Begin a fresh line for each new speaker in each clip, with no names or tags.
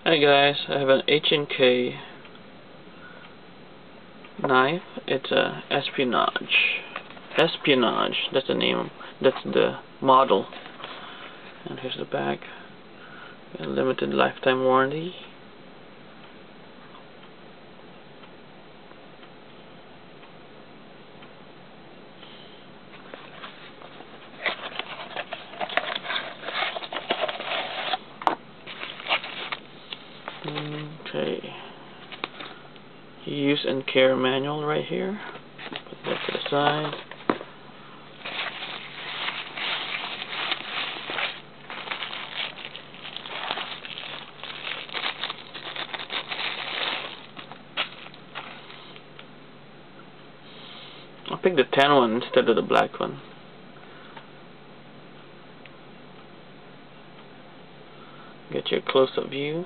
Hi guys, I have an HK knife. It's a Espionage. Espionage, that's the name, that's the model. And here's the back. A limited lifetime warranty. Okay. Use and care manual right here. Put that to the side. I'll pick the tan one instead of the black one. Get your close-up view.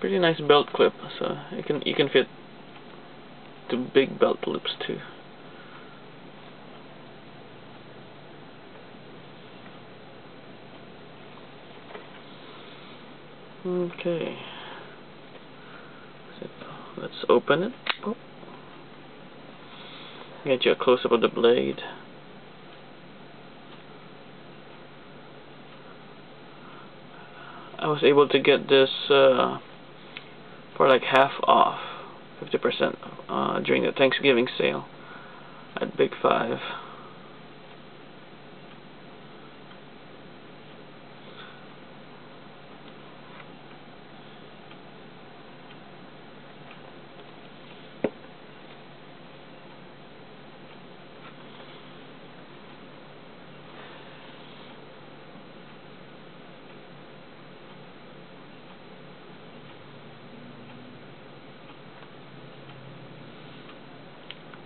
Pretty nice belt clip, so you can fit two big belt loops too. Okay, so let's open it. Oh. Get you a close-up of the blade. I was able to get this for like half off, 50% during the Thanksgiving sale at Big 5.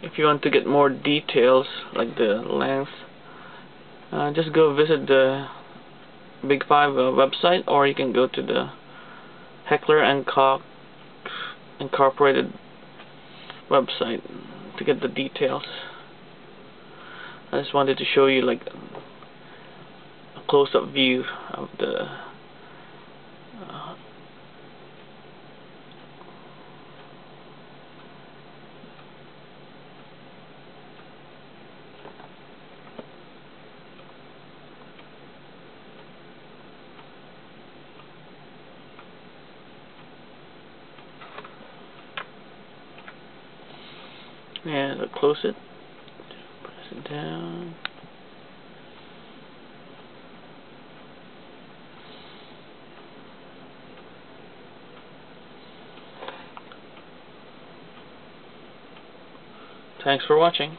If you want to get more details, like the length, just go visit the Big 5 website, or you can go to the Heckler & Koch Incorporated website to get the details. I just wanted to show you like a close-up view of the and I'll close it, press it down. Thanks for watching.